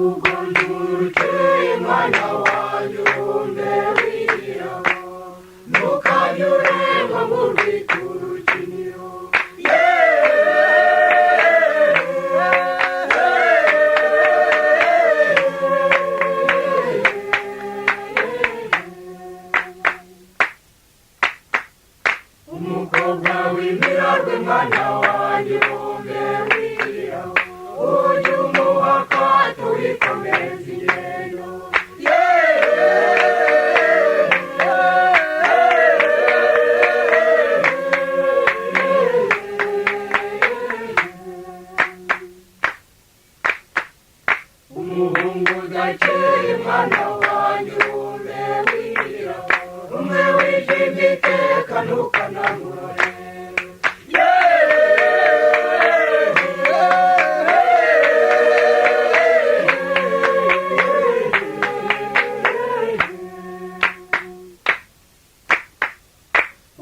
Ugondurukeye mwana wanyu mbewira ntukanyurengwa mu rwiturukiniro umukobwa w'imirarwe mwana wanyu mbewira ujye umuha akato wikomeza ingendo umuhungu udakeye mwana wanyu mbewira umwe wijimye iteka ntukanamurore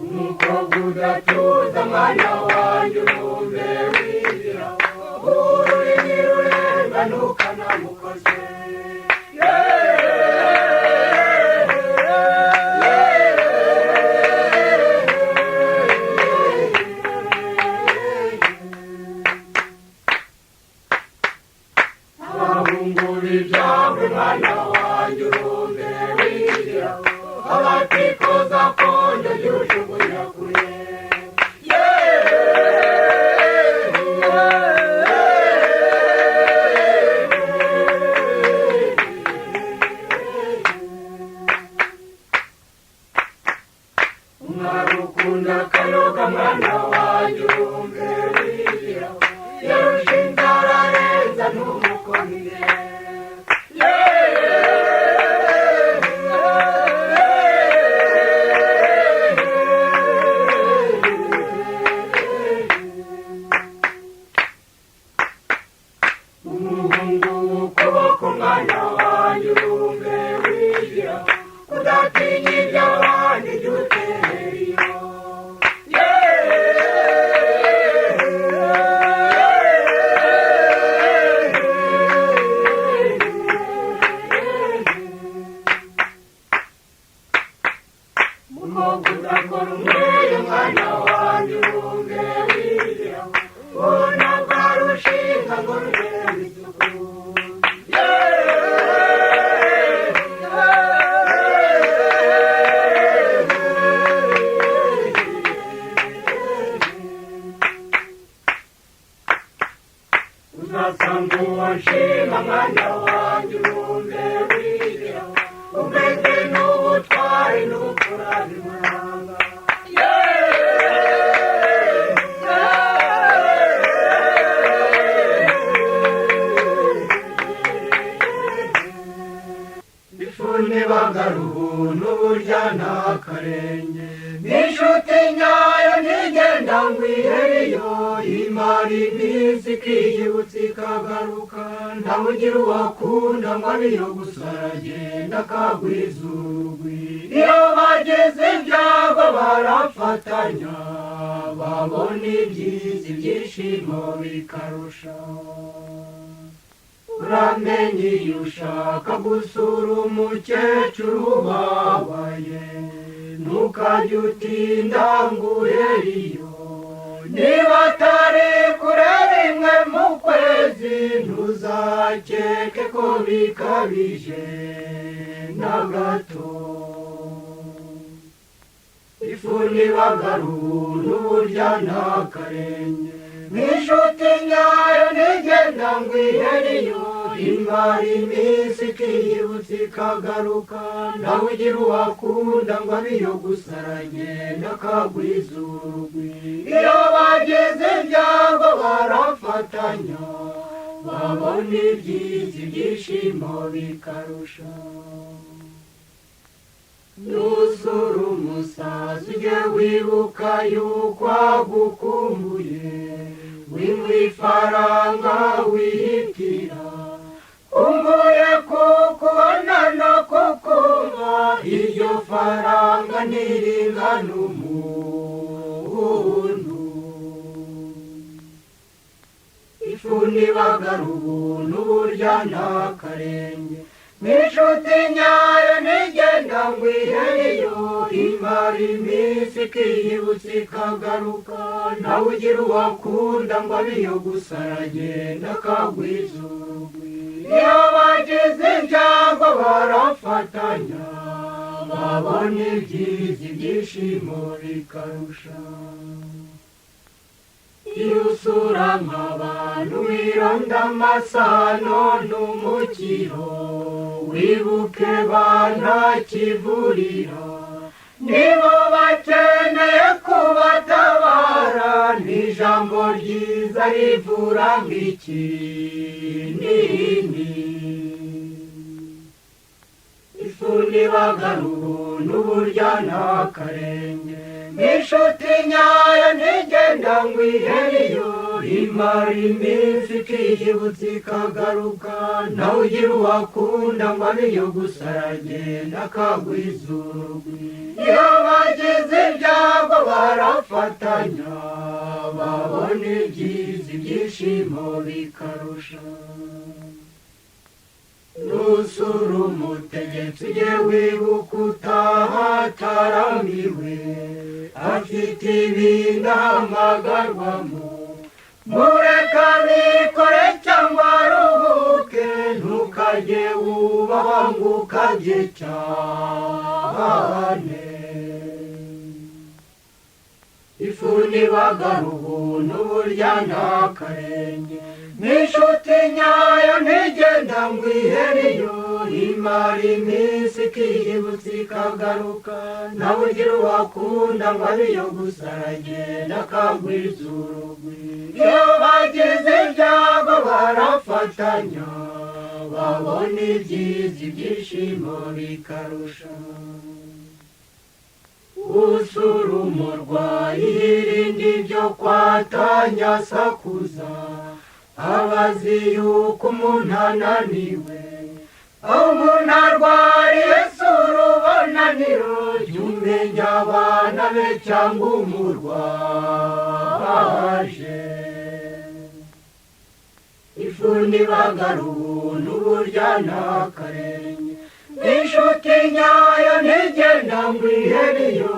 umukobwa udatuza mwana wanyu mbewira ururimi rurenga ntukanamukoze abahungu b'ibyawe mwana wanyu mbewira abatikoza kondo yujugunya kure umwarukunda kanoga mwana wanyu mbewira yarusha inzara arenza ntumukomire umuhungu w'ukuboko mwana wanyu mbewira udatinya iby'abandi jya utera iyo umukobwa udakora umweyo mwana wanyu mbewira ubona bwa rushinga ngo rugere isuku uzasanga uwo nshinga mwana wanyu mbewira umeze n'ubutwari n'ukurara imuranga ifuni bagaruhunu burya nta karenge n'inshuti nyayo ntigenda ngo iheriyo imara iminsi ikiyibutsa ikagaruka ntawugira uwakunda ngo abiyo gusa aragenda akagwiza urugwiro iyo bageze ibyago barafatanya babona ibyiza ibyishimo bikarusha uramenye iyo ushaka gusura umukecuru ubabaye ntukajye utinda ngo uheriyo niba atari kure rimwe mu kwezi ntuzakeke ko bikabije na gato ifuni bagaruhunu burya nta karenge nk'inshuti nyayo ntigenda ngo iheriyo imara iminsi ikiyibutsa ikagaruka nawe ugira uwakunda ngo abiyo gusa aragenda akagwiza urugwiro iyo bageze ibyago barafatanya babona ibyiza ibyishimo bikarusha nusura umusaza ujye wibuka yuko agukumbuye wimwe ifaranga wihitira umbuye kukubona no kukumva iryo faranga ntiringana umuntu ifuni bagara ubuntu burya nta karenge n'inshuti nyayo ntigenda ngo iheriyo imara iminsi ikiyibutsa ikagaruka nawe ugira uwakunda ngo abiyo gusa aragenda akagwiza urugwiro iyo bagize ibyago barafatanya babona ibyiza ibyishimo bikarusha iyo usura nk'abantu wironda amasano n'umukiro wibuke bantakivurira nibo bakeneye kubatabara n'ijambo ryiza rivura nk'ikinini ifuni bagara ubuntu burya nta karenge n'inshuti nyayo ntigenda ngo iheriyo imara iminsi ikiyibutsa ikagaruka nawe ugira uwakunda ngo abiyo gusa aragenda akagwiza urugwiro iyo bagize ibyago barafatanya babona ibyiza ibyishimo bikarusha nusura umutegetsi ujye wibuka utaha ataramiwe afite ibintu ahamagarwamo mureka bikore cyangwa aruhuke ntukajye wubaha ngo ukajye cyane ifuni bagara ubuntu burya nta karenge n'inshuti nyayo ntigenda ngo iheriyo imara iminsi ikiyibutsa ikagaruka nawe ugira uwakunda ngo abiyo gusa aragenda akagwiza urugwiro iyo bagize ibyago barafatanya babona ibyiza ibyishimo bikarusha usura umurwayi yirinda ibyo kwatanya asakuza abazi yuko umuntu ananiwe aho umuntu arwariye sura ubonaniro jya umenya abana be cyangwa umurwaje ifuni bagara ubuntu burya nta karenge n'inshuti nyayo ntigenda ngo iheriyo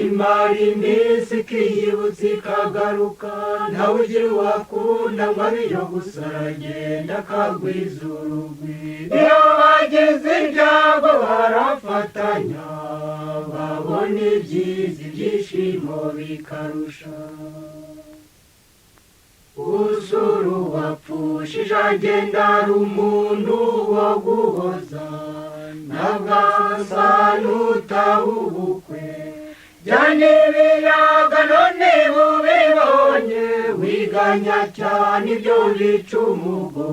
imara iminsi ikiyibutsa ikagaruka nawe ugira uwakunda ngo abiyo gusa aragenda akagwiza urugwiro iyo bagize ibyago barafatanya babona ibyiza ibyishimo bikarusha usura uwapfushije agenda ari umuntu wo guhoza ntabwo asa n'utaha ubukwe byane ibiyaga none bubibonye wiganya cyane ibyo bica umugongo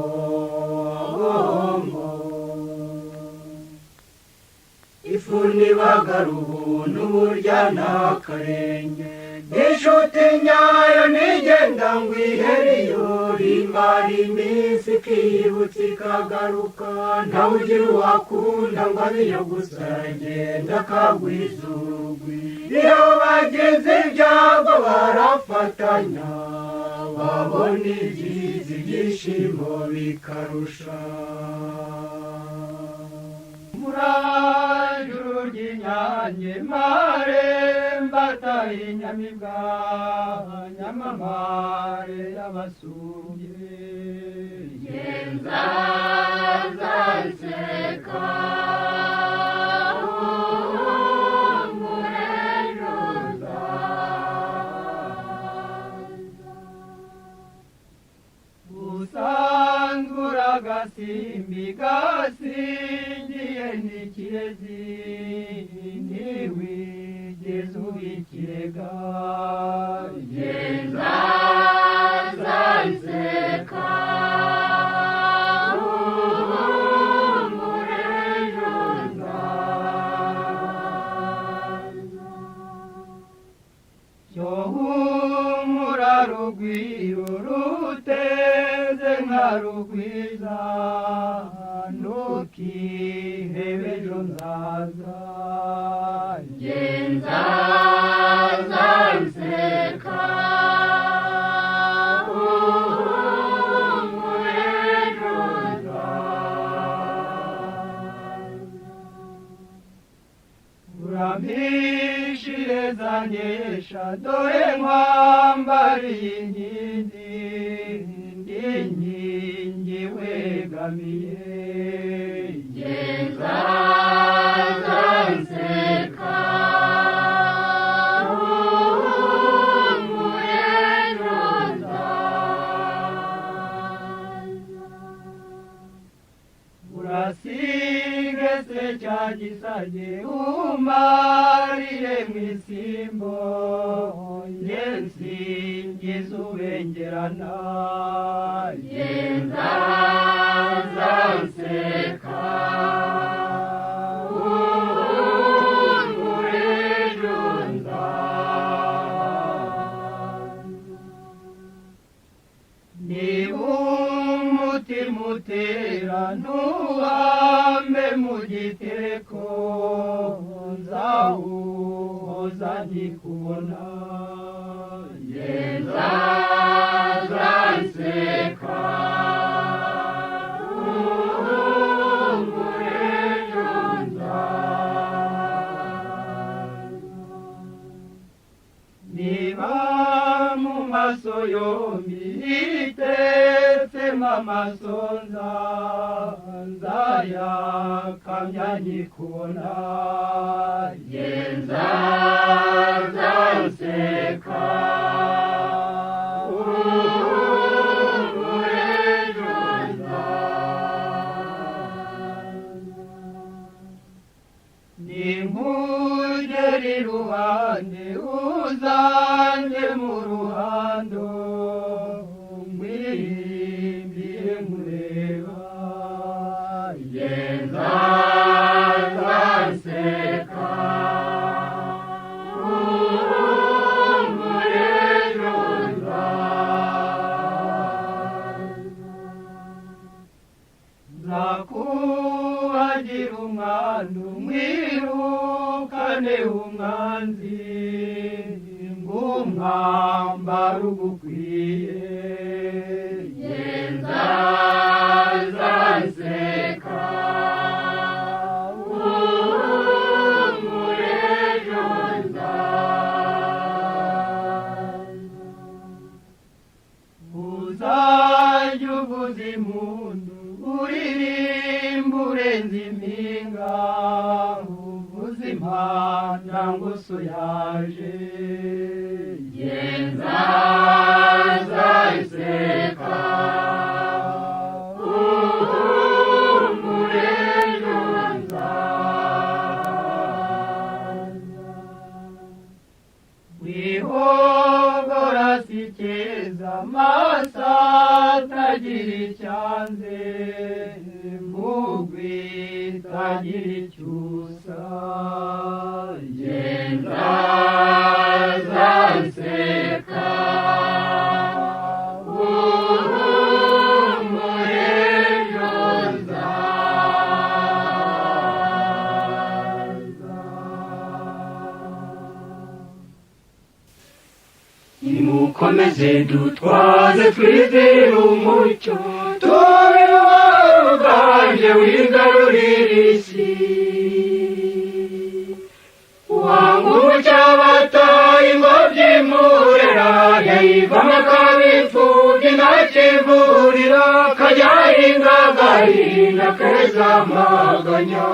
ifuni bagara ubuntu burya nta karenge n'inshuti nyayo ntigenda ngo iheriyo imara iminsi ikiyibutsa ikagaruka ntawe ugira uwakunda ngo abiyo gusa aragenda akagwiza urugwiro iyo bagize ibyago barafatanya babona ibyiza ibyishimo bikarusha murajuru ry'inyange mare mbataye inyamibwa nyamamare y'abasumbye genza zanseka umurejoza usanzwe uragasimbi gasingiye n'ikirezi ntiwigeze ubikirega genza zanseka umurejoza cyohumura rugwiro ruteze nka rugwiza ntukihebe ejo nzaza genza zanseka umurejoza wampishire zanesha dore nkwambariye inkindi inkingi wegamiye genza zanseka urasige se cya gisage umarire mu isimbo nge nsingiza ubengerana genza zanseka mutera ntuhambe mu gitereko nzawuhoza nkikubona genza zanseka niba mu maso yombi itetsemo amasonza nzayakamya nkikubona genza zanseka ninkugera iruhande uzanjye mu ruhando ngwirimbire nkureba genza zanseka nzakubagira umwandu mwirukane umwanzi ngumwambaro ugukwiye genza zanseka uzajya uvuza impundu uririmba urenze impinga uvuza impanda ngo so yaje genza zanseka wihogora si keza amasa atagira icyanze mugwi itagira icyusa genza zanseka nimukomeze dutwaze twizere umucyo tube waruganje wigarurira isi wanga umucyo abataye ingobyi murera yayivamo akabipfubyi ntakivurira kajya hinga agahinda keza amaganya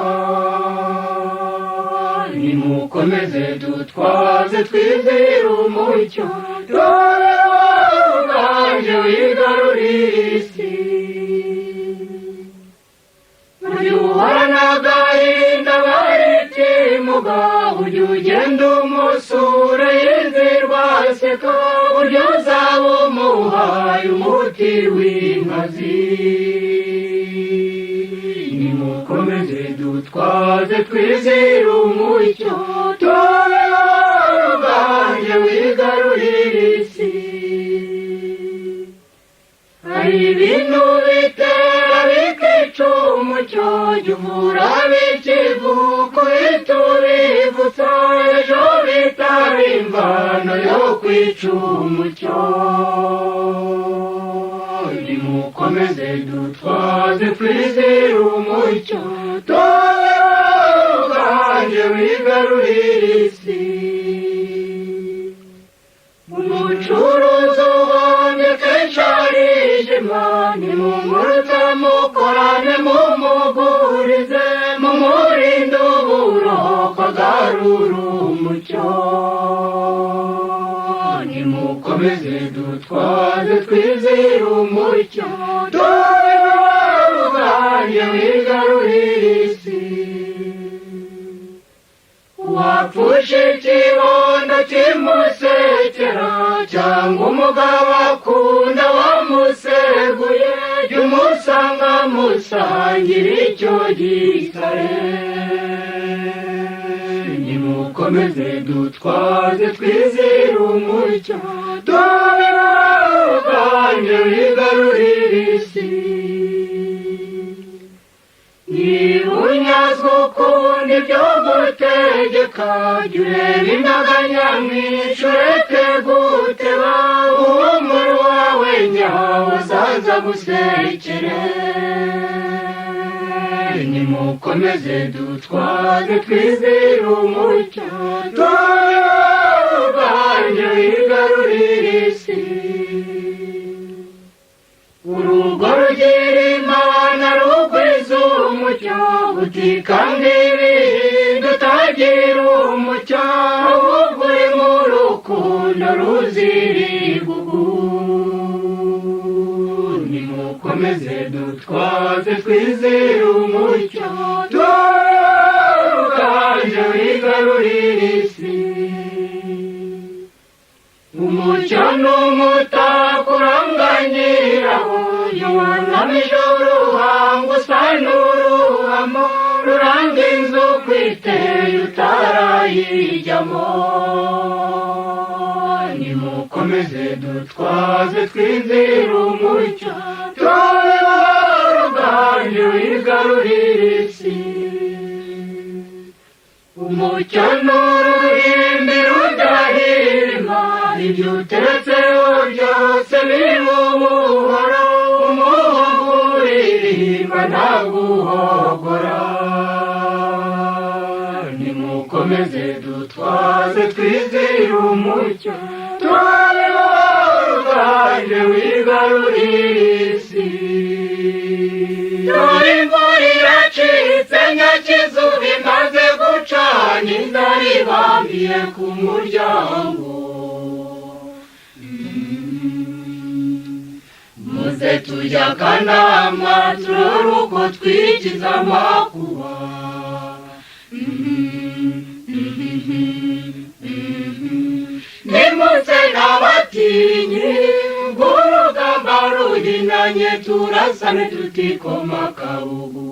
nimukomeze dutwaze twizere umucyo dore waruganje wigarurira isi ujya uhorana agahinda baritimuga ujya ugenda umusura yizirwa aseka burya uzaba umuhaye umuti w'inkazi nimukomeze dutwaze twizere umucyo dore waruganje wigarurira isi hari ibintu bitera bikica umucyo jya uvura bikivuko bitubivutsa ejo bitaba imvano yo kwica umucyo nimukomeze dutwaze twizere umucyo dore waruganje wigarurira isi. Umucuruzi ubonye kenshi arijima, nimumuruta mukorane mumugurize, mumurinde uburoko agarura umucyo. Nimukomeze dutwaze twizere umucyo, tubibabanye wigarurire isi. Uwapfushe ikibondo kimusekera, cyangwa umugabo akunda wamuseguye, jya umusanga musangira icyo gisare. Nimukomeze dutwaze twizere umucyo, tubibabanye wigarurire isi. Niba unyazwe ukunda ibyo gutegeka, jya ureba imbaga nyamwinshi ureke guteba, uhumure wawe nyawo uzaza gusekere. Nimukomeze dutwaze twizere umucyo, tubibabanye wigarurire isi. Urugo rugira Imana rugwiza umucyo, utikanga ibindi utagira umucyo, ahubwo uri mu rukundo ruzira igugu. Nimukomeze dutwaze twizere umucyo, tubibabanye wigarurire isi. Umucyo n'umutako uranganyiraho, yunama ijoro uhanga usa n'uruhamo, ruranga inzu kwiteye utarayijyamo. Nimukomeze dutwaze twizere umucyo, tubibabanye wigarurire isi. Umucyo n'uruhimbi rudahirima, ibyo uteretseho byose birimo ubuhoro, umuhogo uririmba ntaguhogora. Nimukomeze dutwaze twizere umucyo, tubibabanye wigarurire isi. Dore imvura iracitse, nyakizuba imaze gucana, inzara ibambiye ku muryango. Muze tujya akanama turore uko twikiza amakuba. Nimutse n'abatinyi, urugamba ruhinanye, turasane tutikoma akabugu.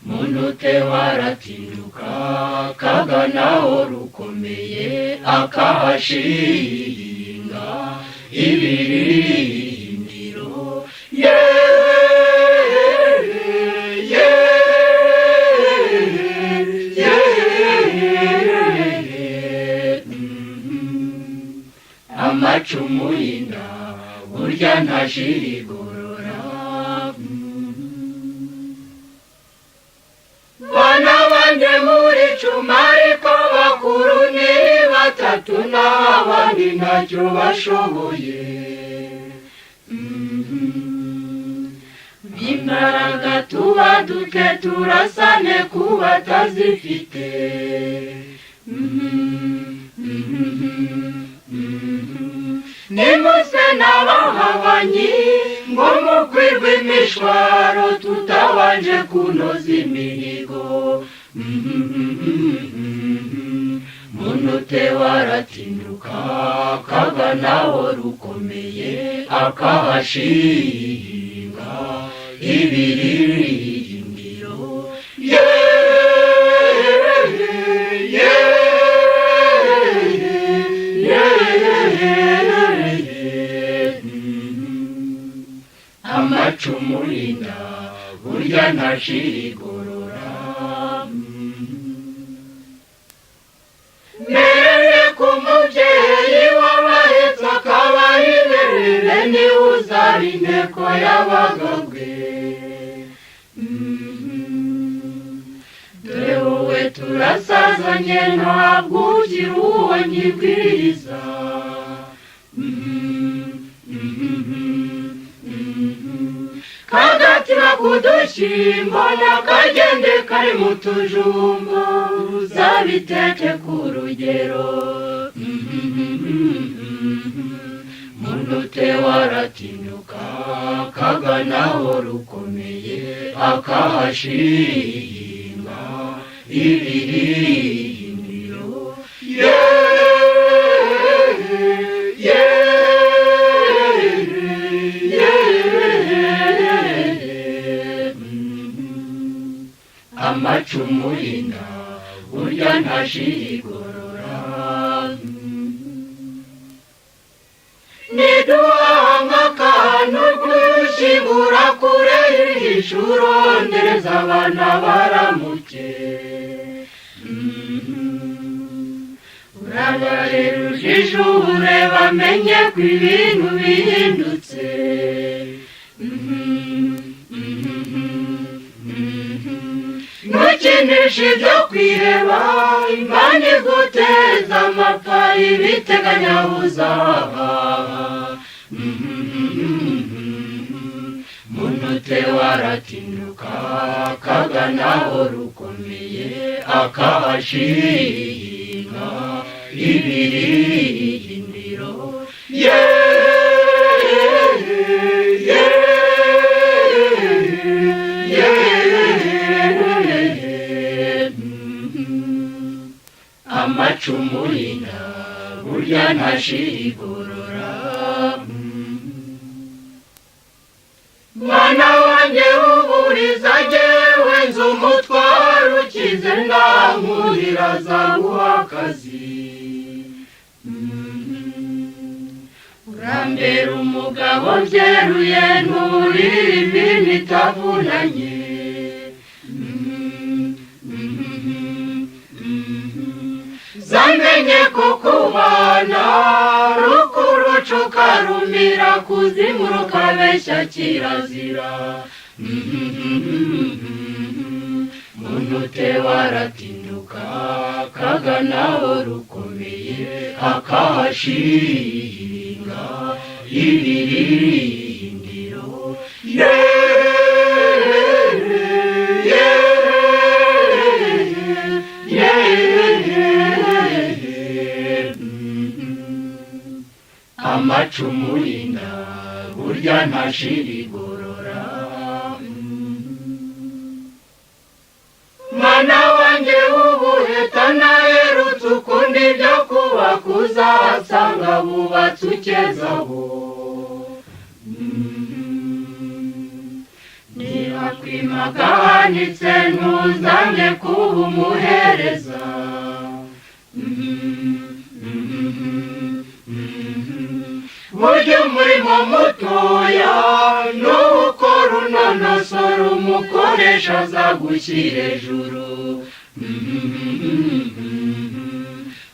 Munute waratinduka, kaganaho rukomeye, akahashinga ibirindiro. Amacumu y'inda burya ntashira igorora. Bana banjye muri cuma, ariko bakuru ni batatu, n'abandi ntacyo bashoboye. Imbaraga tuba duke, turasane ku batazifite. Nimuse n'abahabanyi, ngo mukwirwe imishwaro, tutabanje kunoza imihigo. Munute waratinduka, kaganaho rukomeye, akahashinga ibirindiro. Amacumu y'inda burya ntashira igorora. Merere ku mubyeyi wabahetse akabaha ibere, niwe uzaba inteko y'abagabwe. turasazanye ntabwo ukiri uwo nyibwiriza. Kagatima kudushyimbo n'akagende kari mu tujumbo uzabiteke ku rugero. Munute waratinyuka kaganaho rukomeye akahashinga ibirindiro. Amacumu y'inda burya ntashirigorora. Niduhanga akantu gushibura kure y'ijuru ndereza abana baramuke. Urabarera ujijure bamenye ko ibintu bihindutse. Ntukinishe ibyo kwiheba Imana iguteza amapfa ibiteganya uzaba. Munute waratinyuka kaganaho rukomeye akahashinga ibirindiro. Amacumu y'inda burya ntashirigorora. Mwana wanjye uburiza jyewe nzi umutwaro ukize ndankurira azaguha akazi. Urambera umugabo byeruye nturirimba imitavunanye. Zamenye ko kubana rukurucuka rumira kuzimu rukabeshya kirazira. Munute waratinyuka kaganaho rukomeye akahashinga ibirindiro. Amacumu y'inda burya ntashirigorora. Mwana wanjye ubuheta naherutse ukunda ibyo kubaka uzasanga bubatse ukezaho. Niba kwimaga hanitse ntuzange kuba umuhereza. Burya umurimo mutoya n'ukora unonosora umukoresha azagushyira hejuru.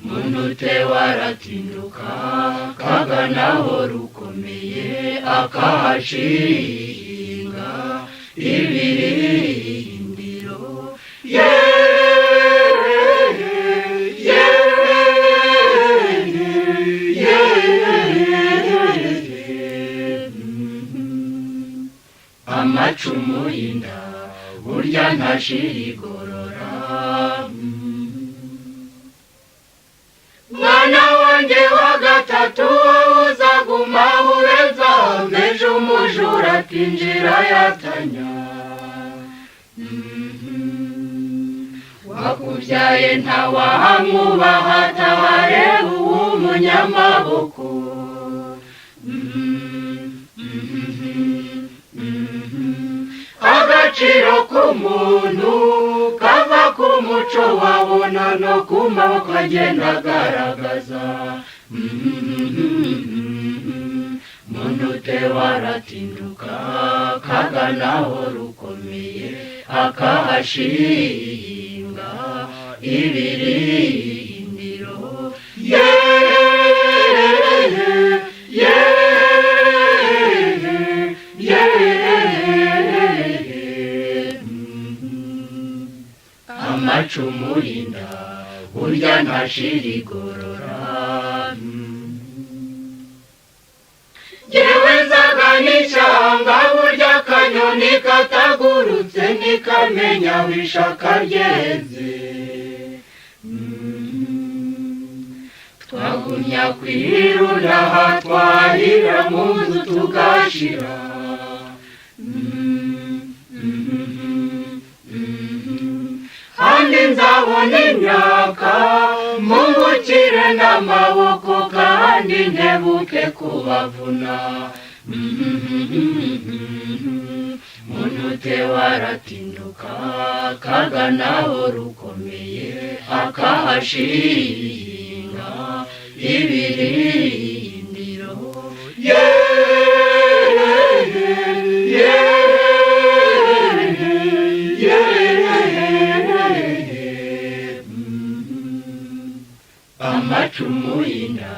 Munute waratinyuka kaganaho rukomeye akahashinga ibirindiro. Amacumu y'inda burya ntashirigorora. Mwana wanjye wa gatatu wowe uzaguma ubeza meje umujura atinjira yatanya. Wakubyaye ntawahamwubaha atabareba uw'umunyamaboko. Agaciro k'umuntu kava ku muco wabona no ku maboko agenda agaragaza. Munute waratinduka kaganaho rukomeye akahashinga ibirindiro. amacumu y'inda burya ntashira igorora. Jyewe nzaga n'icanga burya akanyoni katagurutse ntikamenya aho ishaka ryeze. Twagumya kwirunda aha twahira mu nzu tugashira. Kandi nzabona imyaka mpungukire n'amaboko kandi ntebuke kubavuna. Munute waratinduka kaganaho rukomeye akahashinga ibirindiro. Amacumu y'inda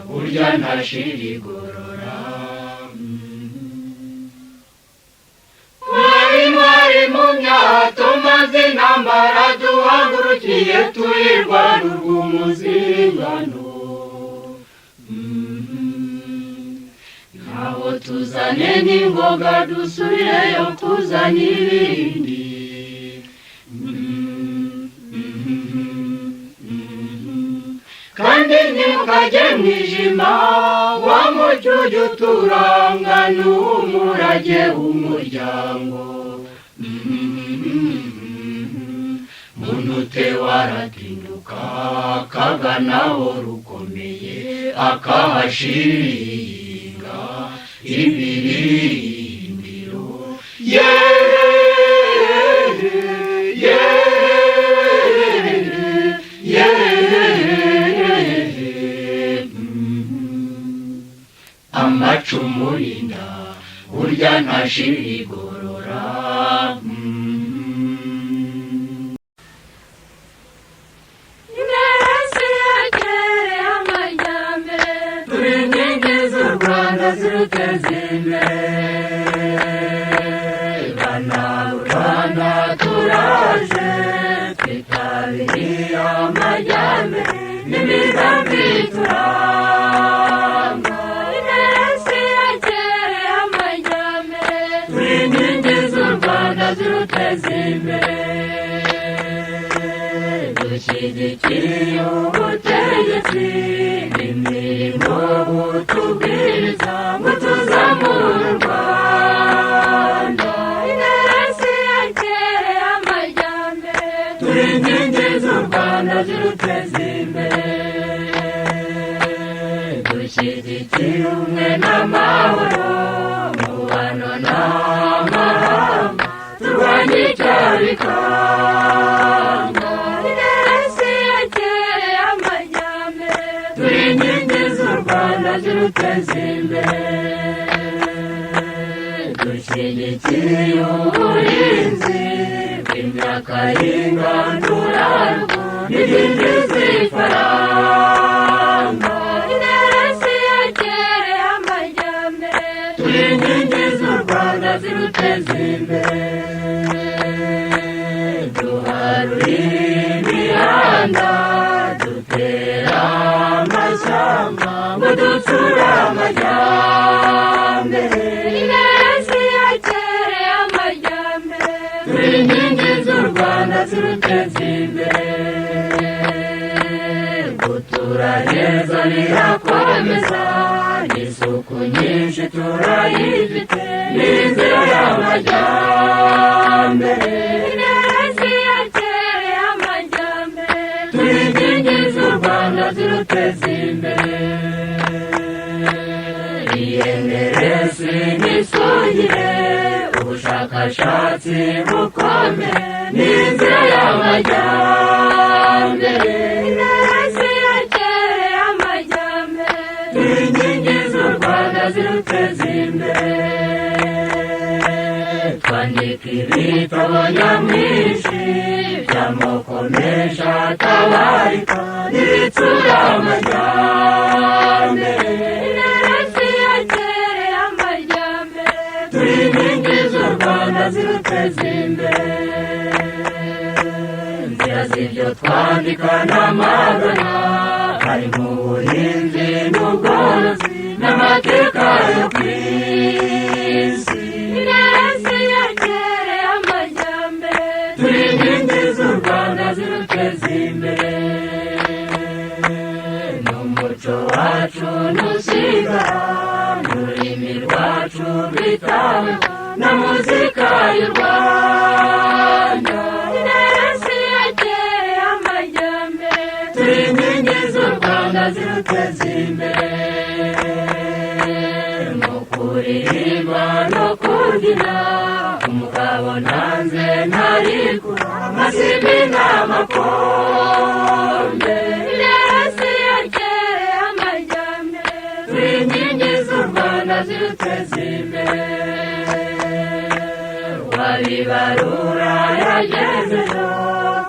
burya ntashira igorora. Mwari mu myato maze intambara duhagurukiye tuyirwana urw'umuzingano. Nkaho tuzane n'ingoga dusubireyo kuzana ibindi. Kandi ntimukajye mwijima wa mucyo ujya uturanga n'umurage w'umuryango. Munute waratinduka kaganaho rukomeye akahashinga ibirindiro. Amacumu y'inda burya ntashira igorora. Imeresi yagere amajyambere, Turi inkingi z'u Rwanda ziruteza imbere. Bana b'u Rwanda turaje twitabiriye amajyambere n'imigambi turanga. imeresi yagere amajyambere, Turi inkingi z'u Rwanda ziruteza imbere. Dushyigikiye ubutegetsi n'imirimo butubwiriza ngo tuzamure u Rwanda. imeresi yagere amajyambere, Turi inkingi z'u Rwanda ziruteza imbere. Dushyigikiye ubumwe n'amahoro, umubano n'amahanga, turwanye icyabikanga. imeresi yagere amajyambere, Turi inkingi z'u Rwanda ziruteza imbere. Dushyigikiye ubuhinzi bw'imyaka y'ingandurarugo n'ibindi ifaranga. imeresi yagere amajyambere, Turi inkingi z'u Rwanda ziruteza imbere. Duharurira imihanda dutera amashyamba ngo dutsure amajyambere. imeresi yagere amajyambere, Turi inkingi z'u Rwanda ziruteza imbere. Gutura neza birakomeza n'isuku nyinshi turayifite n'inzira y'amajyambere. imeresi yagere amajyambere, Turi inkingi z'u Rwanda ziruteza imbere. Iyemeresi n'isugire ubushakashatsi bukomeye n'inzira y'amajyambere. imeresi yagere amajyambere, Turi inkingi z'u Rwanda ziruteza imbere. Twandika ibitabo nyamwinshi by'amoko menshi atabarika n'ibitsura amajyambere. imeresi yagere amajyambere, Turi inkingi z'u Rwanda ziruteza imbere. yazi ibyo twandika n'amagana ari mu buhinzi n'ubworozi n'amateka yo ku isi. ineza ya kera y'amajyambere turi inkingi z'u Rwanda ziruteza imbere, n'umuco wacu ntusigara, n'ururimi rwacu rwitaweho na muzika y'u Rwanda. ineza ya kera y'amajyambere turi inkingi z'u Rwanda ziruteza imbere, mu kuririmba no kubyina umugabo nanze ntarikura amasimbi n'amakombe. ineza ya kera y'amajyambere turi inkingi z'u Rwanda ziruteza imbere, uwabibarura yagezeyo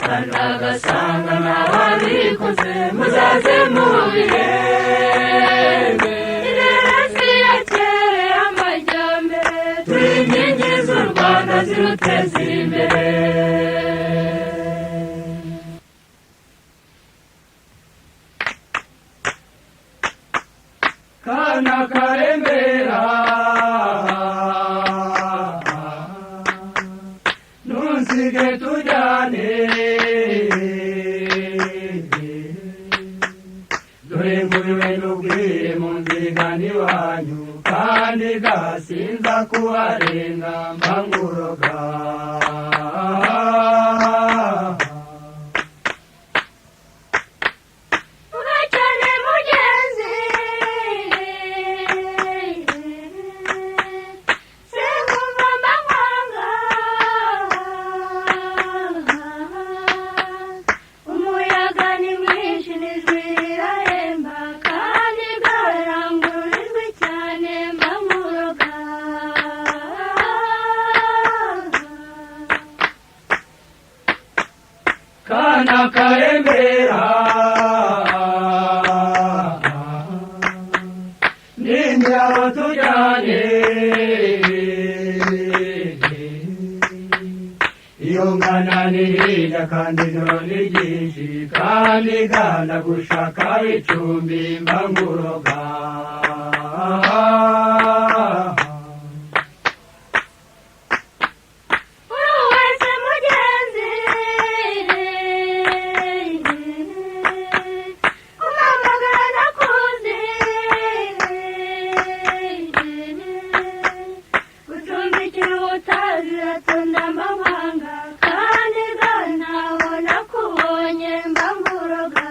kandi agasanga n'ababikoze muzaze mubirebe. ineza ya kera y'amajyambere turi inkingi z'u Rwanda ziruteza imbere. Kana karembera ntunsige tujyane, dore nguriwe n'ubwire mu nzigano iwanyu kandi gasinza kuharenga mba nguroga. ugacane mugenzi singumva amahanga umuyaga ni mwinshi n'ijwi rirahemba kandi garangurura ijwi cyane mba nkuroga. Kana karembera ninde aho tujyane, iyo ngana ni hirya kandi ijoro ni ryinshi kandi gana gushaka icumbi mba nguroga. uri wese mugenzi kumamagara nakuzi gucumbikira ubutayu biratunda amahanga kandi ganaho nakubonye mba nkuroga.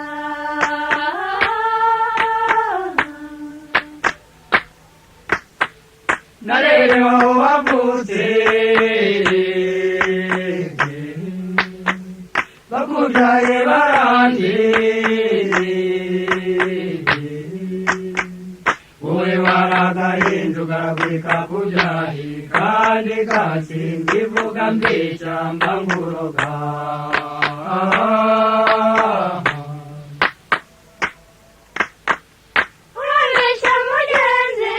Narerewe aho wavutse bakubyaye barandi, wowe waragahinda ugaragurika kubyaye kandi gasinga ivuga mbeshya mba nkuroga. urabeshya mugenzi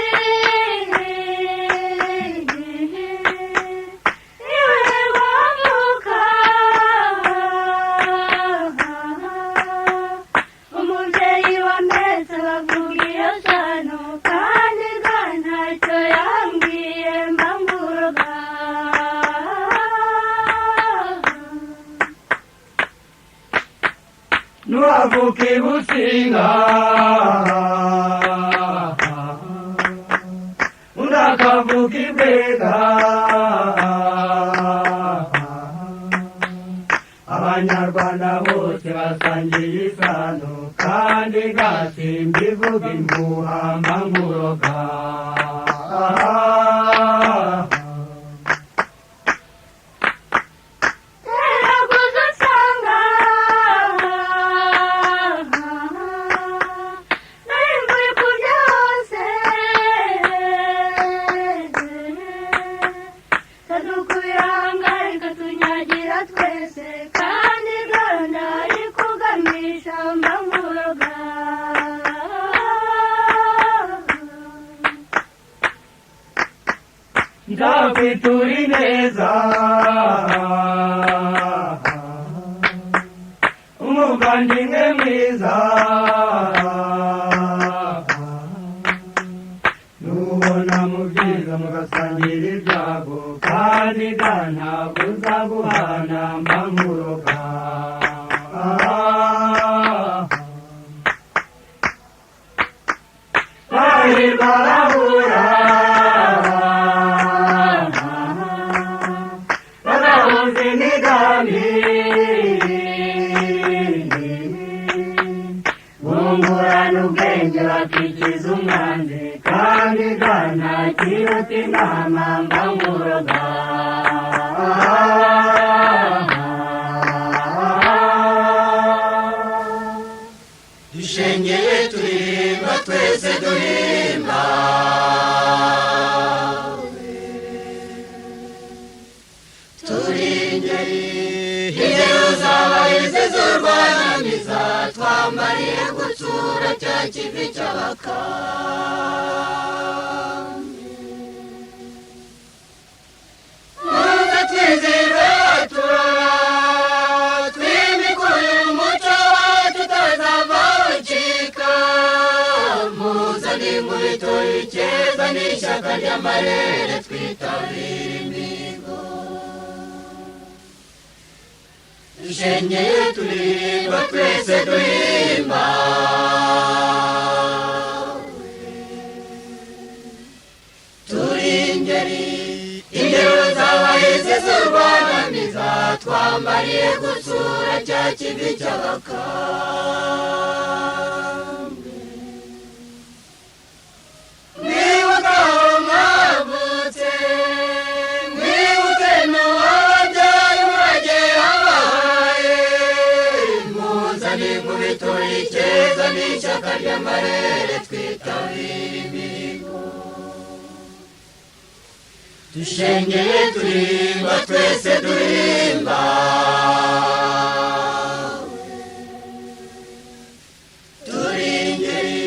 niwe wavuka umubyeyi wametse bavuga iyo sano kandi ga ntacyo yambwiye mba nkuroga. Nuravuka i Businga undi akavuka i Bwega, abanyarwanda bose basangiye isano kandi gasimba ivuga impuha mba nkuroga. teraguza usanga nari muri ku byose kadukubira hangari katunyagira twese kandi gahunda ari kugamisha mba nkuroga. nzakwitura ineza ntabwo kandi ga ntabwo nzaguhana mba nkuroga bahirwa bahura bagahuza imigambi bungurana ubwenge bakikiza umwanzi kandi ga nta kiruta inama mba nkuroga dushengeye turirimba twese duhimba turi ingeri ingero z'abahizi z'urwanamiza twambariye gutsura cya kivi cy'abakambwe muze twizihirwe turora twimikuye umuco wacu utazava ucika muzane inkubito y'ikeza n'ishyaka ry'amarere twitabire imihigo dushengeye turirimba twese duhimba turi ingeri ingero z'abahizi z'urwanamiza twambariye gutsura cya kivi cy'abakambwe mwibuke aho mwavutse mwibuke n'uwabyaye umurage yabahaye muzane inkubito y'ikeza n'ishyaka ry'amarere twitabire imihigo dushengeye turirimba twese duhimba turi ingeri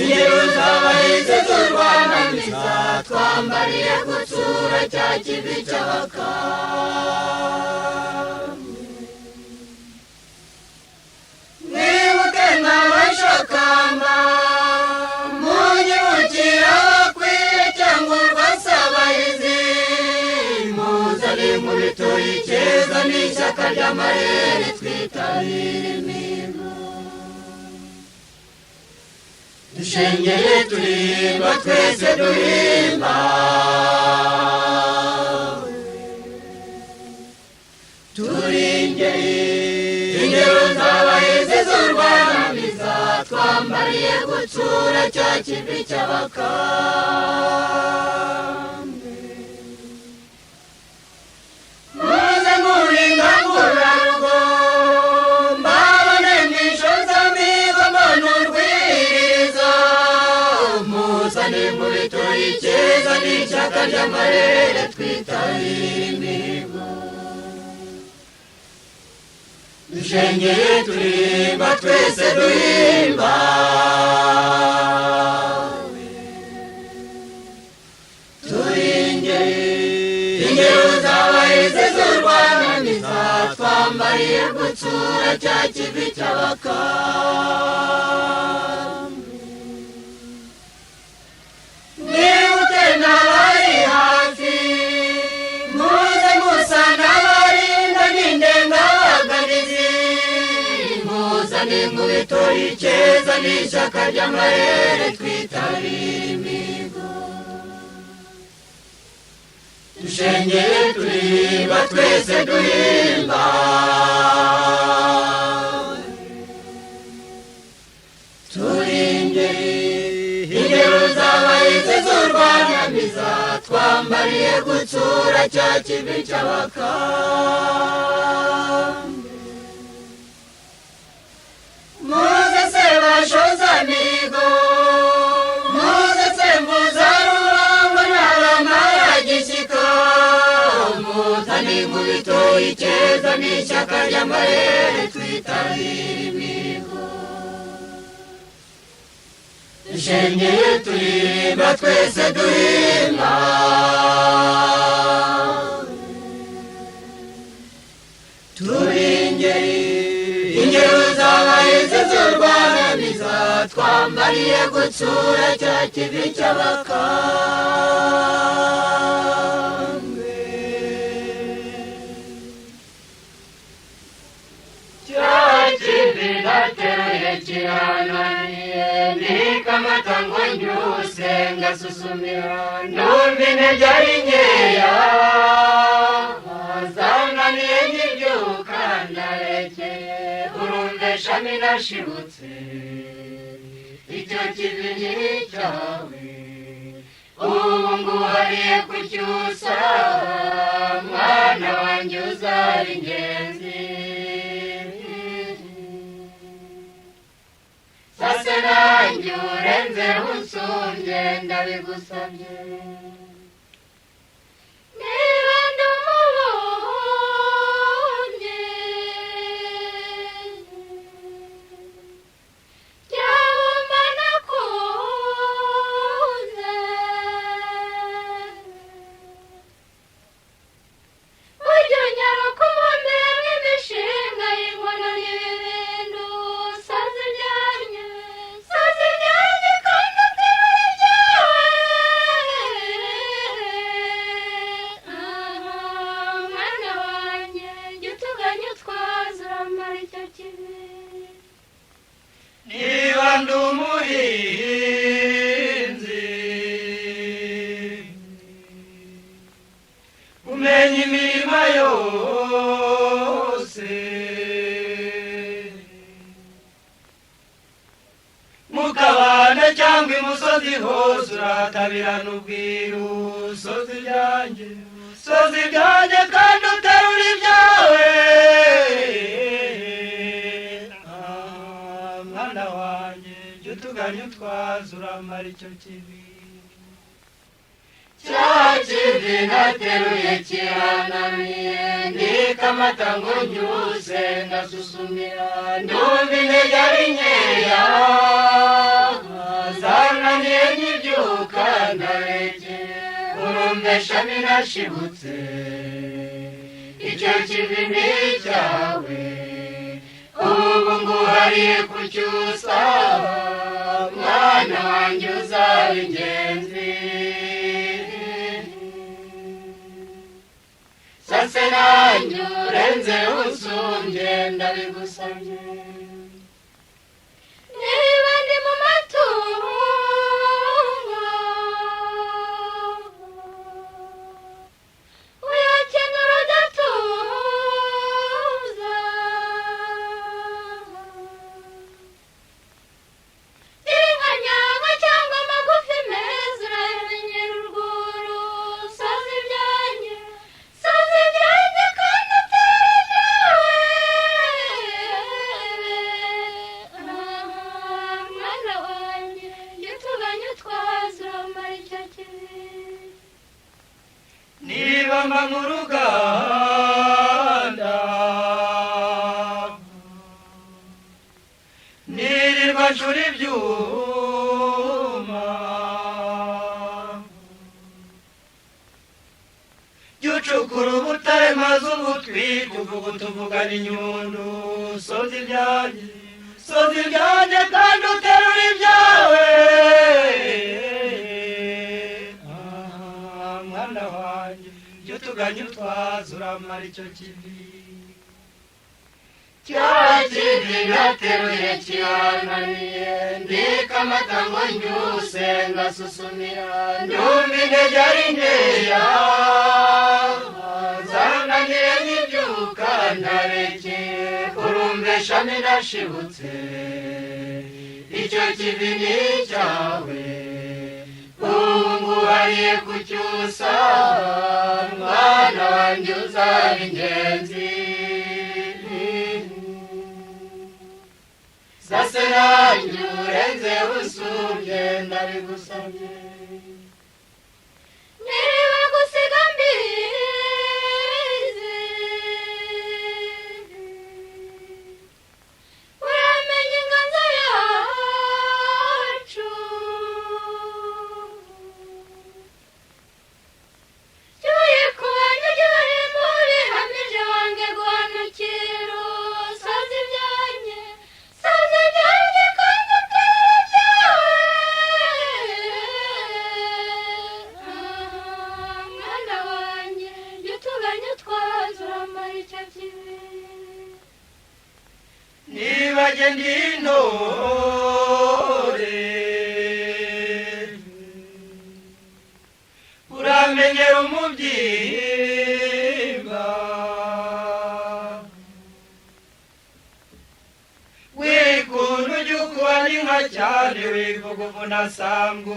ingero z'abahizi z'urwanamiza twambariye gutsura cya kivi cy'abakambwe mwibuke nk'abashakamba munyibukira bakwiye cyangwa urwasabahizi muzane inkubito y'ikeza n'ishyaka ry'amarere twitabire imihigo dushengeye turirimba twese duhimba turi ingeri ingero z'abahizi z'urwanamiza twambariye gutsura cya kivi cy'abakambwe muze muringangurarugo mbabone mwishoza migo mbona urwiriza muzane inkubito y'ikeza n'ishyaka ry'amarere twitabire imihigo dushengeye turirimba twese duhimba turi ingeri ingero z'abahizi z'urwanamiza twambariye gutsura cya kivi cy'abakambwe mwibuke n'abari hafi muze musa n'abarinda n'indengabaganizi muzane inkubito y'ikeza n'ishyaka ry'amarere twitabire imihigo dushengeye turirimba twese duhimba turi ingeri ingero z'abahizi z'urwanamiza twambariye gutsura cya kivi cy'abakambwe muze se bashoza migo muze se mbuza rurangwa n'abamaragishyika muzane inkubito y'ikeza n'ishyaka ry'amarere twitabire imihigo dushengeye turirimba twese duhimba turi ingeri ingero z'abahizi z'urwanamiza twa mbariye gutsura cya kivi cy'abakambwe cya kivi nateruye kirananiye ndikamata ngo njyuse ngasusumira numva intege ari nkeya zananiye nkibyuka ndarekeye urumvesha ninashibutse icyo kivi ni icyawe ubu nguhariye kucyusa mwana wanjye uzaba ingenzi sase nanjye urenzeho unsumbye ndabigusabye niba ndumubonye cyangwa nakunze ujya unyaruka umumbere imishinga y'inkono n'ibibindu sazi ibyanjye kandi utari ibyawe mwana wanjye jya utuganya utwaza uramara icyo kibi niba ndi umuhinzi umenya imirima yose mu kabande cyangwa imusozi hose urahatabirana ubwiru sozi ibyanjye kandi uterura ibyawe mwana wanjye jya utuganya utwaza uramara icyo kibi cya kivi nateruye kirananiye ndikamata ngo njyuse ngasusumira ndumva intege ari nkeya zananiye nkibyuka ndarekeye urumvesha ninashibutse icyo kivi ni icyawe ubu nguhariye kucyusa mwana wanjye uzaba ingenzi sase nanjye urenzeho unsumbye ndabigusabye niba ndi mu matungo uyakenera udatuza inka nyanga cyangwa amagufi meza uramenyera urwuru soza ibyanjye kandi utari ibyawe mwana wanjye jya utuganya utwaza uramara icyo kibi niba mba mu ruganda nirirwa nshura ibyuma jya ucukura ubutare maze ubutwika uvuga utuvugana inyundu soza ibyanjye kandi uterura ibyawe mwana wanjye jya utuganya utwaza uramara icyo kivi cya kivi nateruye kirananiye ndikamata ngo njyuse ngasusumira ndumva intege ari nkeya zananiye nkibyuka ndarekeye urumvesha ninashibutse icyo kivi ni icyawe ubu nguhariye kucyusa mwana wanjye uzaba ingenzi sase nanjye urenzeho unsumbye ndabigusabye niba gusiga mbizi uramenye inganzo yacu cyuye kubanya ugihari muri hamije wange guhanukira sazi ibyanjye kandi utari ibyawe aricyo kibi niba jye ndi intore uramenyera umubyimba wikunda ujya ukuba n'inka cyane wivuga uvuna sambu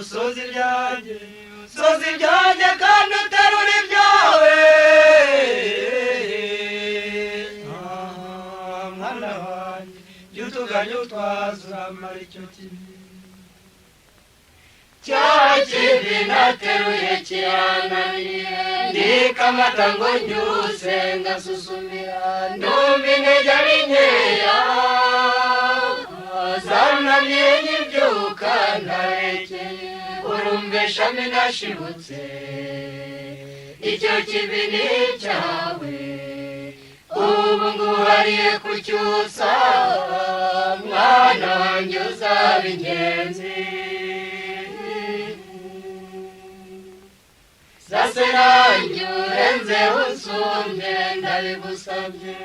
soza ibyanjye kandi uterura ibyawe mwana wanjye jya utuganya utwaza uramara icyo kibi cya kibi nateruye kirananiye ndika amata ngo nyuse ngasusumira ndumva intege ari nkeya zananiye nyibyuka ndarekeye urumva ishami nashibutse icyo kibi ni icyawe ubu nguhariye kucyusa mwana wanjye uzaba ingenzi sase nanjye urenzeho usumbye ndabigusabye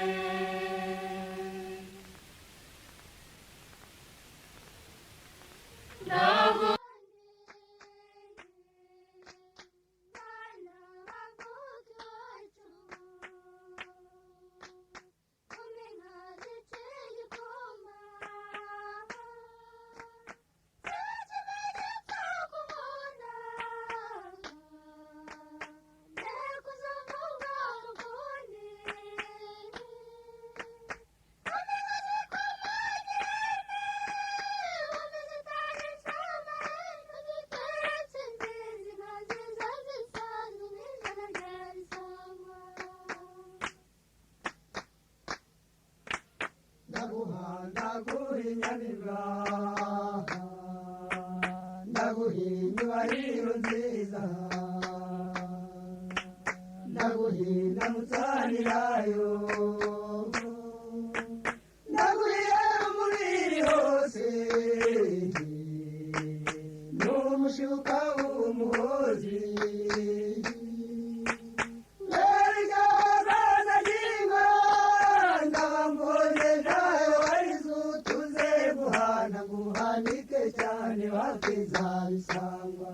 ndaguhinyubariro nziza ndaguhinda mutsanirayo ndaguhira umubiri hose n'umushuka w'umuhozi cyane wakiza bisangwa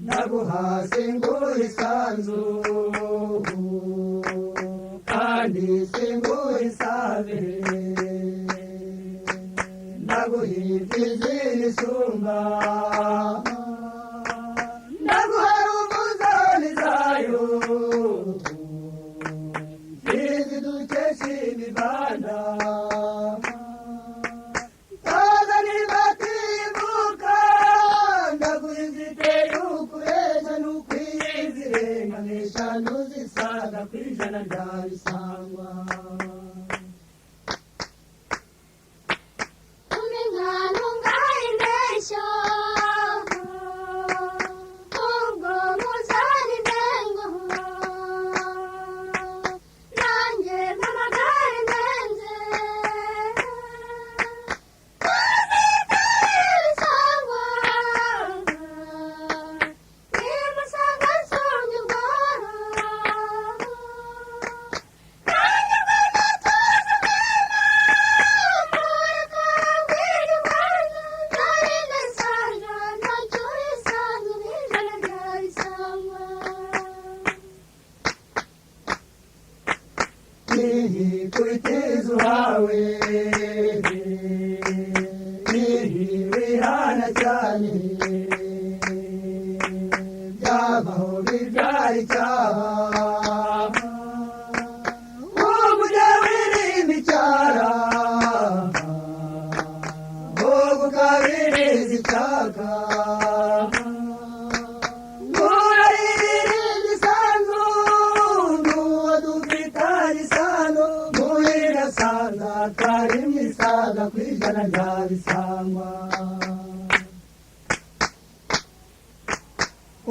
naguhase ngo isanzu kandi singo isabe naguhibye izisumba naguhara umuzani zayo zidukesha imibanda nuzisaga kwijana ndabisangwa umingano ngayindeshya ubwo muzani ndengo nanjye mpamagare ndenze bisangwa nimusanga nsonga ubworo kuitezo hawe wihana cyane byabaho bibyara icyaha nzabana nzabisangwa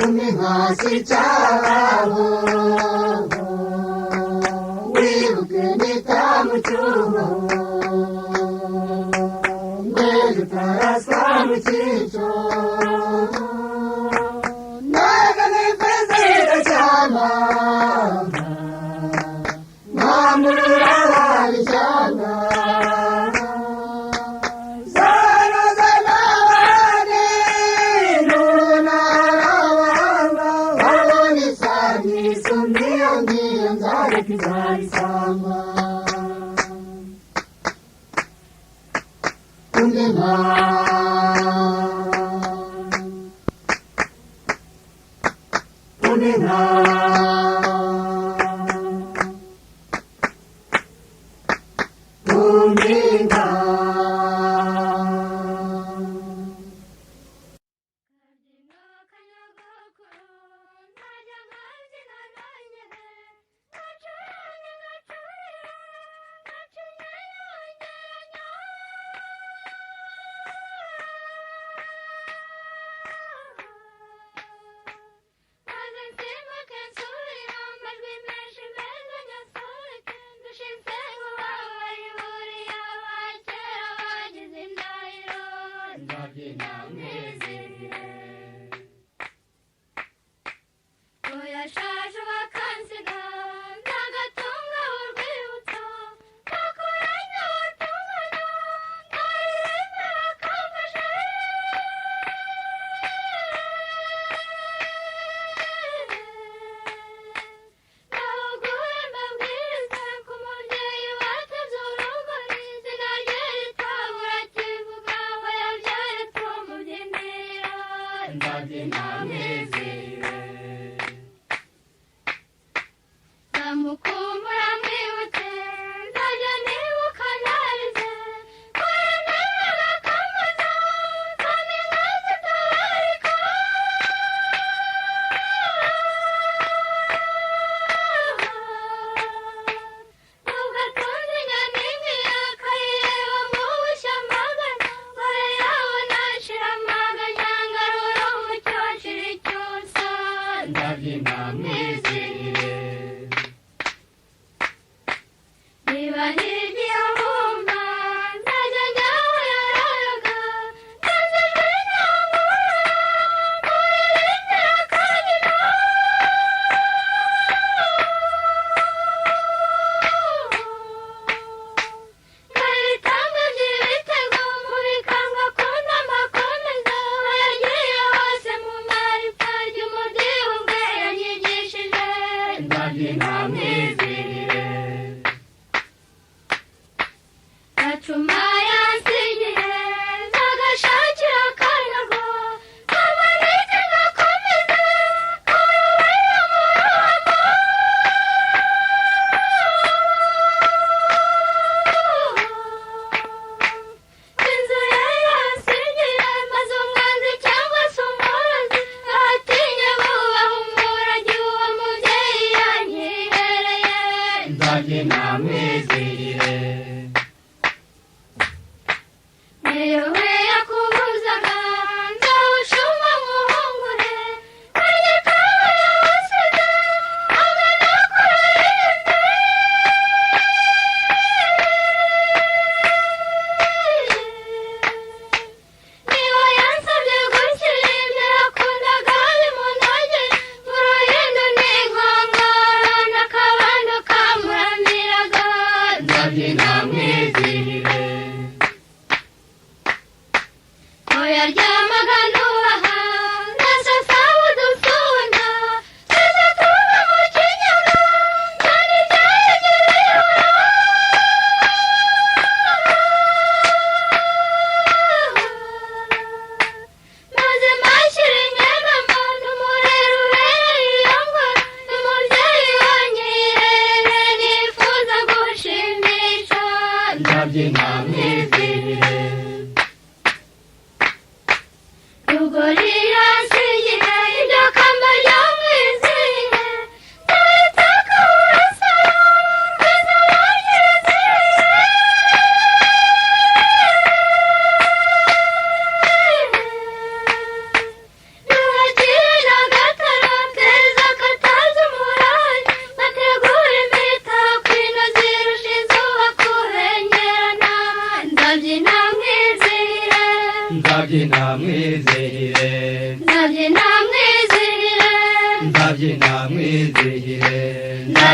umihasi cyabo wibuke nitamucyuho mbere utaraswa mu cyico naga nifezera cyama mwamurura wabishyamba Kizalisangwa Undima Undima Undima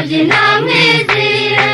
ndabyina mwizihiwe.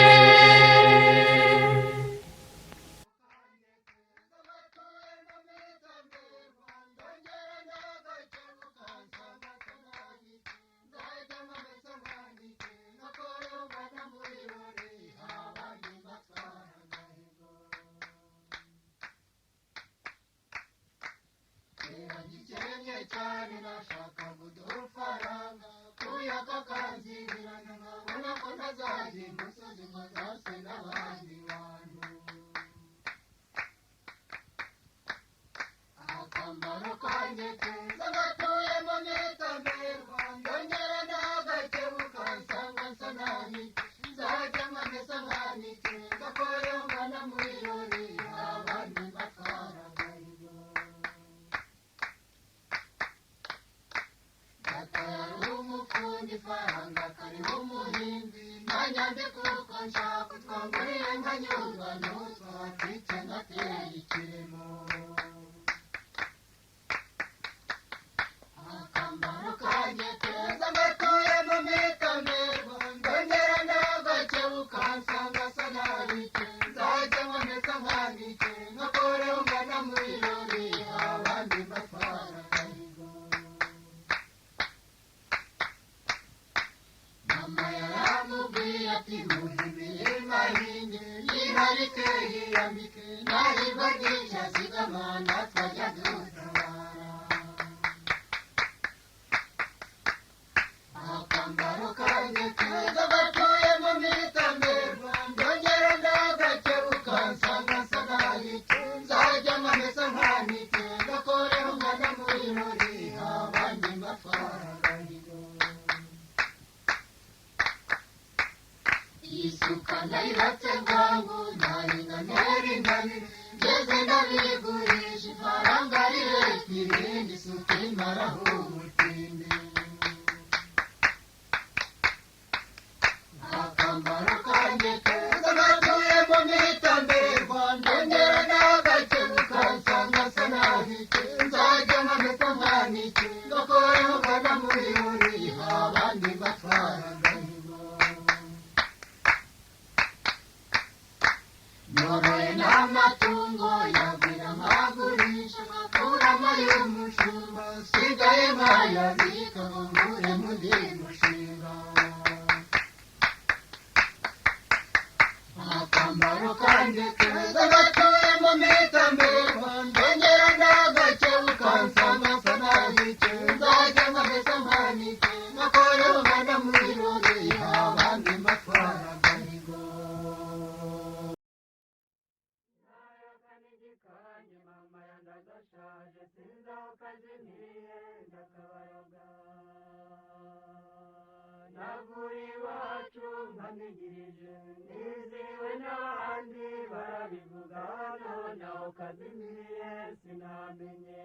navuye iwacu mpanigirije niziwe n'abandi barabivuga noneho kazimiye sinamenye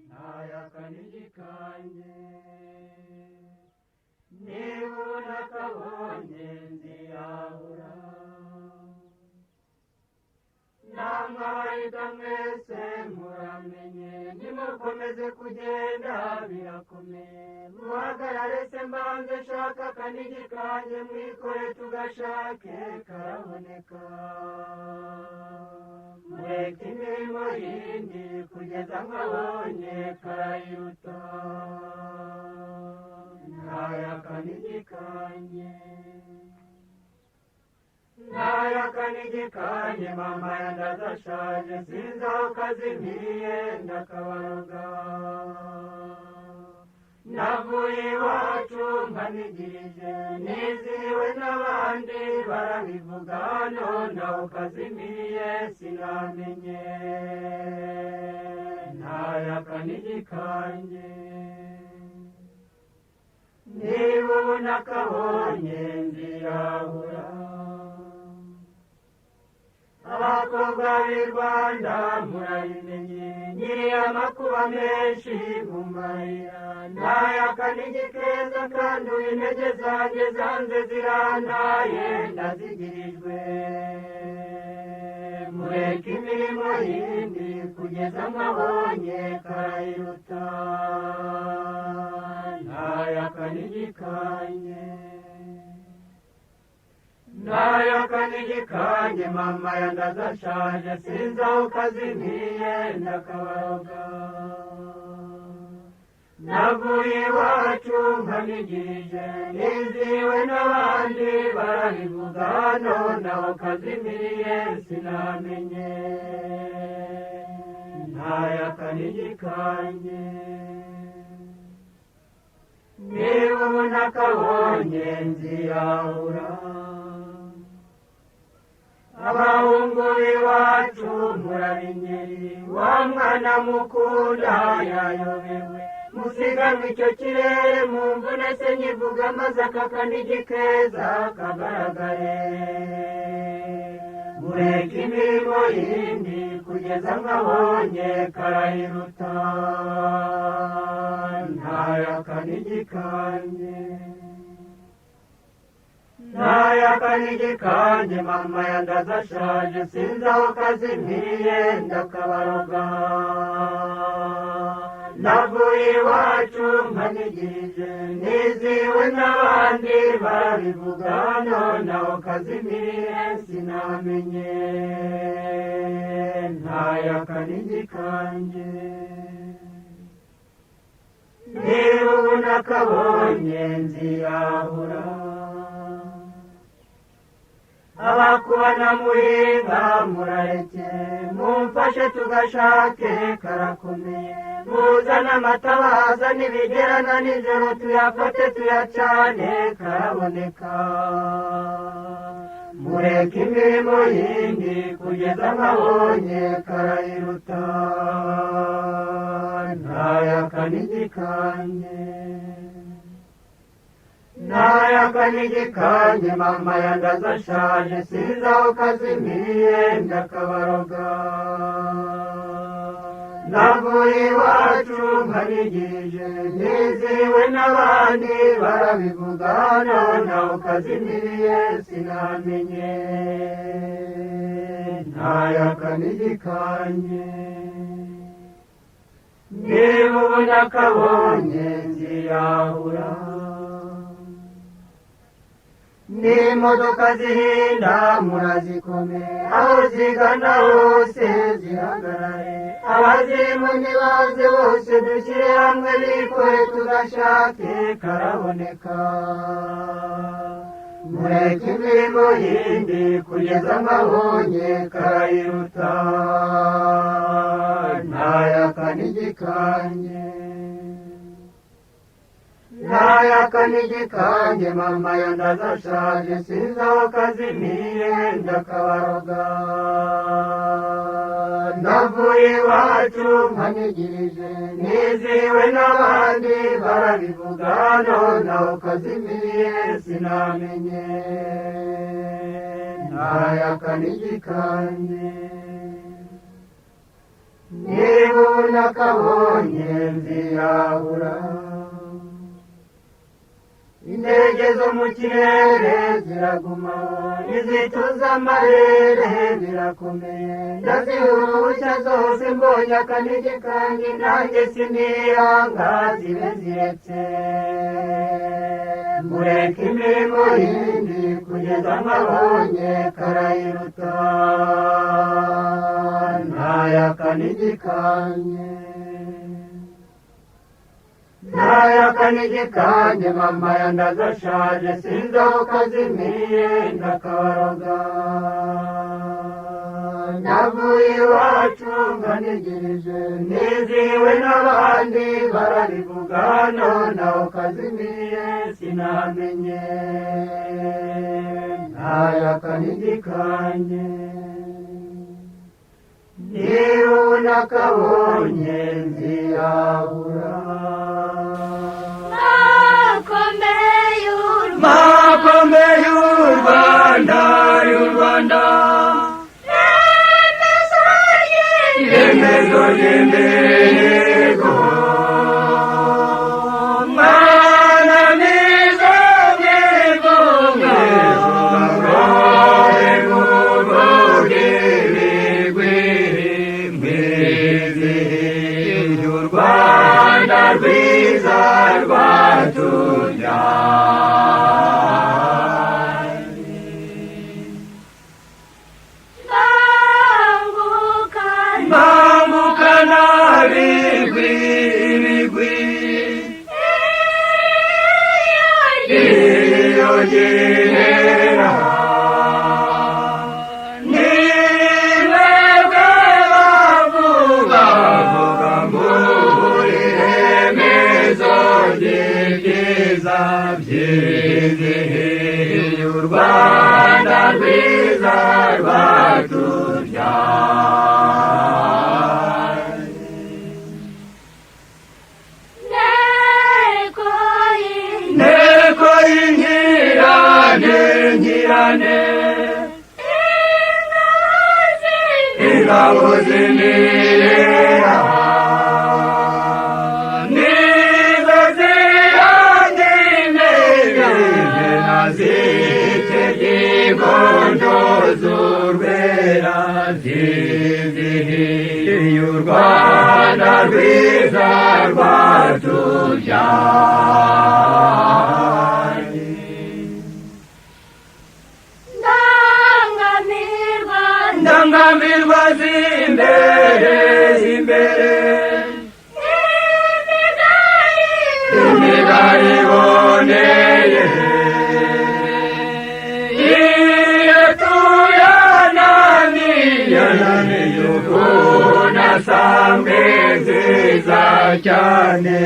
ntayakana kanjye niba unakabonye nziyahura namwahita mwese muramenye nimukomeze kugenda birakomeye muhagarare se mbanze shaka akanigi kanjye mwikore tugashake karaboneka mureke imirimo yindi kugeza nkabonye karayiruta ntayakanigi kanjye ntayakanigi kanjye mama yandazashaje sinzi aho kazimiye ndakabaroga navuye iwacu mpanigirije nizihiwe n'abandi barabivuga noneho kazimiye sinamenye ntayakanigi kanjye niba ubona kabonye nziyahura abakobwa b'i Rwanda murabimenye nyiri amakuba menshi mu mayira ntayakanigi keza kandi intege zanjye zanze zirantaye ndazigirijwe mureke imirimo yindi kugeza nkabonye karayiruta kanigikanye naya kanigikanye mama yandazashaje sinzi aho kazimiye ndakabaroga navuye iwacu nkanigije niziwe n'abandi barabivuga none aho kazimiye sinamenye naya kanigikanye niba ubona kabonye nziyahura abahungu b'iwacu murabinyeri wa mwana mukunda yayobewe musiganwe icyo kirere mu mvune se nyivuga maze aka kanigi keza kagaragare mureka imirimo yindi kugeza nkabonye karayiruta ntaya kanigikanye ntaya kanigikanye mama yandazashaje sinzi aho kazimiye ndakabaroga navuye iwacu nkanigije niziwe n'abandi barabivuga none aho kazimiye sinamenye ntaya kanigikanye niba ubu nakabonye nziyahura abakubona muhinga murareke mumfashe tugashake karakomeye muzana amatabaza nibigerana nijoro tuyafate tuyacane karaboneka mureke imirimo yindi kugeza nkabonye karayiruta ntaya kanigikanye ntaya kanigikanye mama yandazashaje sinzi aho kazimiye ndakabaroga navuye iwacu nkanigije niziwe n'abandi barabivuga none aho kazimiye sinamenye ntaya kanigikanye niba ubu nakabonye nziyahura n'imodoka zihinda murazikome aho zigana hose zihagarare abazimu nibaze bose dushyire hamwe bikore tugashake karaboneka mureke imirimo yindi kugeza nkabonye karayiruta ntaya kanigikanye ntaya kanigikanye mama yandazashaje sinzi aho kazimiye ndakabaroga navuye iwacu nkanigirije niziwe n'abandi barabivuga none aho kazimiye sinamenye ntaya kanigikanye niba ubu nakabonye nziyahura indege zo mu kirere ziraguma izituza amarere birakomeye ndazihurushya zose mbonye akanigi kanjye nanjye sinihanga zibe ziretse mureke imirimo yindi kugeza nkabonye karayiruta ntaya kanigi kanye ntaya kanigikanye mama yandazashaje sinzi aho kazimiye ndakabaroga navuye iwacu nkanigirije niziwe n'abandi barabivuga none aho kazimiye sinamenye ntaya kanigikanye niba ubu nakabonye nziyahura makombe y'u Rwanda y'u Rwanda remezo ry'imbego mana nizo mwego y'u Rwanda rwiza rwacu gihera nimwebwe bavuga muri remezo ry'ibyiza byizihiye u Rwanda rwiza rwatubyaye. Nteko y'inkirane nkirane ingabo z'imirera nizo zirangimere nazitege inkondo z'urwera zizihiye u Rwanda rwiza rwatubyaye. Ndangamirwa z'imbere imbere imigari iboneye iyo tuyananiye ukuntu asambwe nziza cyane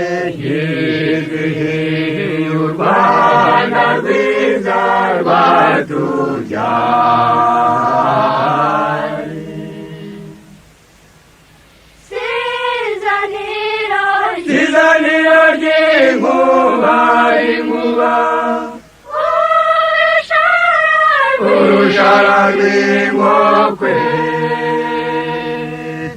yizihiye u Rwanda rwiza rwatubyaye. Sizaniro ry'inkuba inkuba urushara rw'inkokwe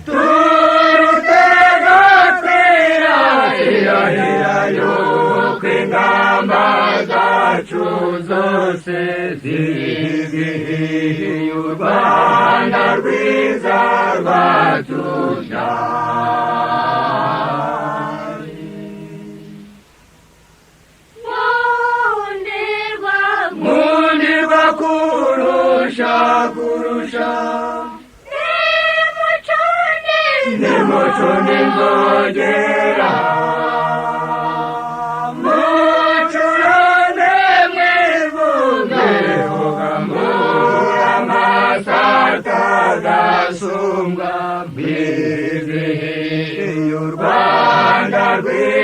turutega twirahira yuko ingamba zacu zose zizihiye u Rwanda rwiza rwatubyaye. Nkundirwa kurusha nimuco n'inzogera mucurane mwivuge amasaka adasumbwa mwizihiye u Rwanda rwiza